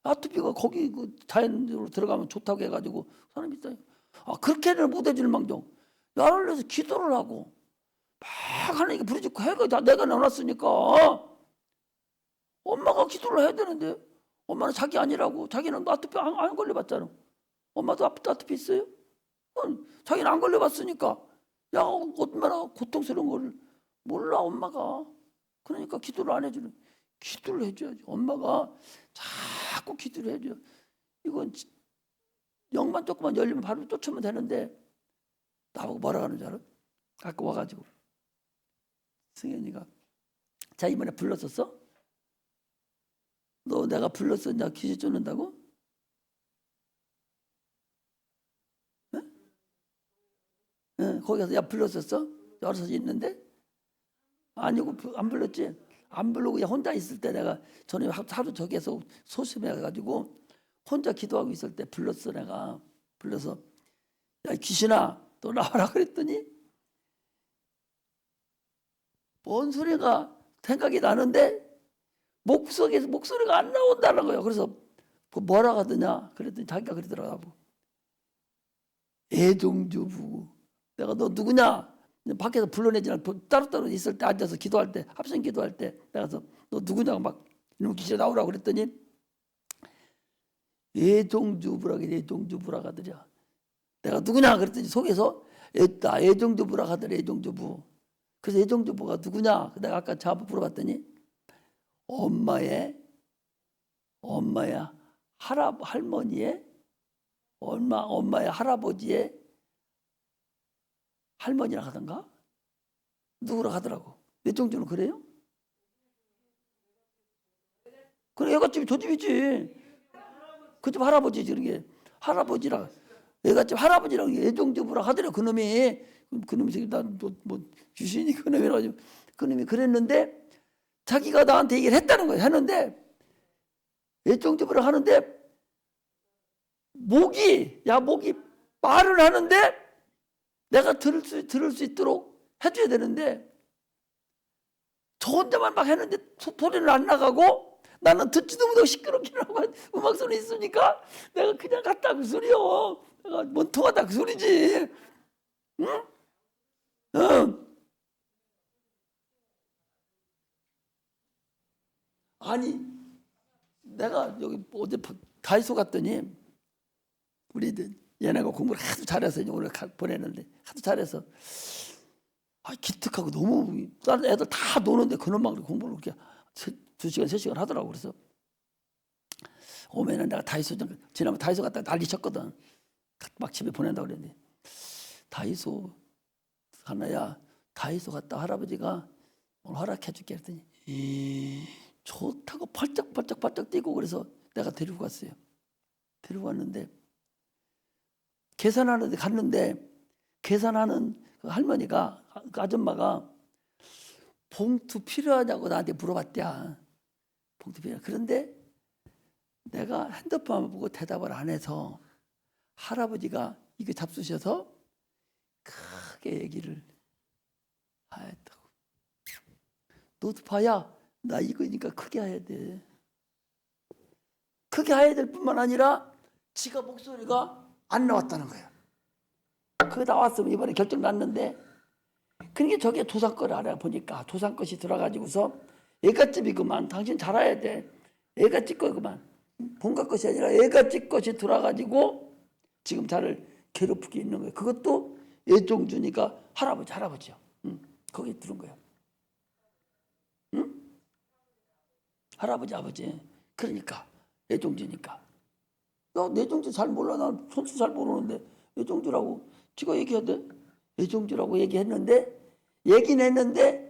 아토피가 거기 그 자연으로 들어가면 좋다고 해가지고 사람이 있어요. 그렇게는 못 해주는 망정 야를 내서 기도를 하고 막 하나님께 부르짖고 해가 다 내가 나눴으니까 엄마가 기도를 해야 되는데 엄마는 자기 아니라고. 자기는 아토피 안 걸려봤잖아. 엄마도 아토피 있어요? 자기는 안 걸려봤으니까 야 얼마나 고통스러운 걸 몰라 엄마가. 그러니까 기도를 안 해주는. 기도를 해줘야지. 엄마가 자꾸 기도를 해줘. 이건 영만 조금만 열리면 바로 쫓으면 되는데 나보고 뭐라 하는 줄 알아? 아까 와가지고 승현이가 자 이번에 불렀었어? 너 내가 불렀었냐? 귀신 쫓는다고? 응, 거기 가서 야 불렀었어? 여러 있는데? 아니고 안 불렀지? 안 부르고 혼자 있을 때 내가 전에 하루 저기에서 소심해가지고 혼자 기도하고 있을 때 불렀어. 내가 불러서 야 귀신아 또 나와라 그랬더니 뭔 소리가 생각이 나는데 목속에서 목소리가 안 나온다는 거예요. 그래서 뭐라 하더냐 그랬더니 자기가 그러더라고. 애동주 부부 내가 너 누구냐? 밖에서 불러내지 않고 따로따로 있을 때 앉아서 기도할 때, 합성 기도할 때 내가 너 누구냐고 막 이놈 귀신 나오라고 그랬더니 애종주부라가들이야. 내가 누구냐 그랬더니 속에서 나 애종주부라가들 애종주부. 그래서 애종주부가 누구냐? 내가 아까 자부 물어봤더니 엄마의 할머니의 엄마의 할아버지의 할머니라 하던가 누구라 하더라고. 애종주는 그래요? 그래 애가집이 저 집이지. 그 집 할아버지지. 그게 할아버지라 애가집 할아버지랑 애종주부라 하더래. 그놈이 새끼 나뭐 귀신이 그놈이라 가지고 그놈이 그랬는데 자기가 나한테 얘기를 했다는 거야. 했는데 애종주부라 하는데 목이 말을 하는데 내가 들을 수 있도록 해줘야 되는데 저 혼자만 막 했는데 소리는 안 나가고 나는 듣지도 못하고 시끄럽게 하고 음악 소리 있으니까 내가 그냥 갔다 그 소리요. 내가 뭔 통하다 그 소리지. 응? 응. 아니 내가 여기 어제 다이소 갔더니 우리 얘네가 공부를 하도 잘해서 오늘 보냈는데 하도 잘해서 기특하고 너무 다른 애들 다 노는데 그놈만 공부를 그렇게 2시간 3시간 하더라고. 그래서 오면은 내가 다이소 지난번 다이소 갔다 난리 쳤거든. 막 집에 보낸다고 그랬는데 다이소 하나야 다이소 갔다 할아버지가 오늘 허락해 줄게 했더니 좋다고 팔짝팔짝 뛰고 그래서 내가 데리고 갔어요. 데리고 갔는데 계산하는데 갔는데 계산하는 그 할머니가 그 아줌마가 봉투 필요하냐고 나한테 물어봤대야. 봉투 필요하냐. 그런데 내가 핸드폰을 보고 대답을 안 해서 할아버지가 이거 잡수셔서 크게 얘기를 했다고. 너도 봐야 나 이거니까 크게 해야 돼. 크게 해야 될 뿐만 아니라 지가 목소리가 안 나왔다는 거야. 그거 나왔으면 이번에 결정 났는데 그러니까 저게 조상 거를 알아보니까 조상 것이 들어가지고서 애가집이구만. 당신 잘해야 돼. 애가집 거구만. 본가 것이 아니라 애가집 것이 들어가지고 지금 자를 괴롭히고 있는 거예요. 그것도 애종주니까 할아버지요. 거기 들은 거야. 응? 할아버지 아버지. 그러니까 애종주니까. 너 애종주 잘 몰라. 난 손수 잘 모르는데 애종주라고 지가 얘기해야 돼. 애종주라고 얘기는 했는데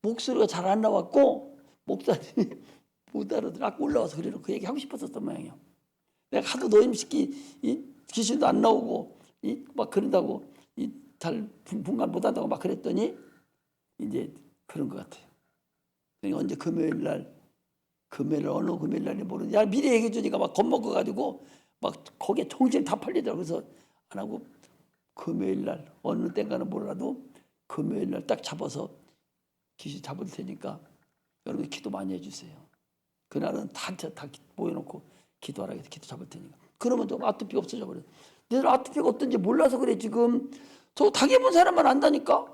목소리가 잘 안 나왔고 목사님이 못 알아들어. 아까 올라와서 그래놓고 그 얘기 하고 싶었었던 모양이야. 내가 하도 노임시키 귀신도 안 나오고 막 그런다고 잘 분간 못 한다고 막 그랬더니 이제 그런 것 같아요. 그러니까 언제 금요일 어느 금요일 날이 모르는데 야 미리 얘기해 주니까 막 겁먹어가지고 막 거기에 정신 다 팔리더라고. 그래서 안 하고 금요일 날 어느 때인가는 몰라도 금요일 날 딱 잡아서 귀신 잡을 테니까 여러분 기도 많이 해주세요. 그날은 다 모여놓고 기도하라 해서 기도 잡을 테니까. 그러면 좀 아토피 없어져 버려. 너희들 아토피가 어떤지 몰라서 그래. 지금 저 당해본 사람만 안다니까.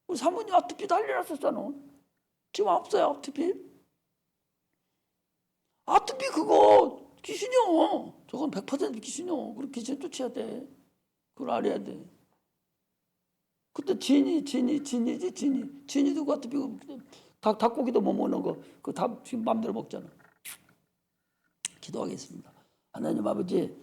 우리 사모님 아토피 난리 났었잖아. 지금 없어요 아토피. 아토피 그거 귀신이요. 저건 100% 귀신이요. 그럼 귀신 쫓아야 돼. 그걸 알아야 돼. 그때 진이도 같은 닭고기도 못 먹는 거 그거 다 지금 마음대로 먹잖아. 기도하겠습니다. 하나님 아버지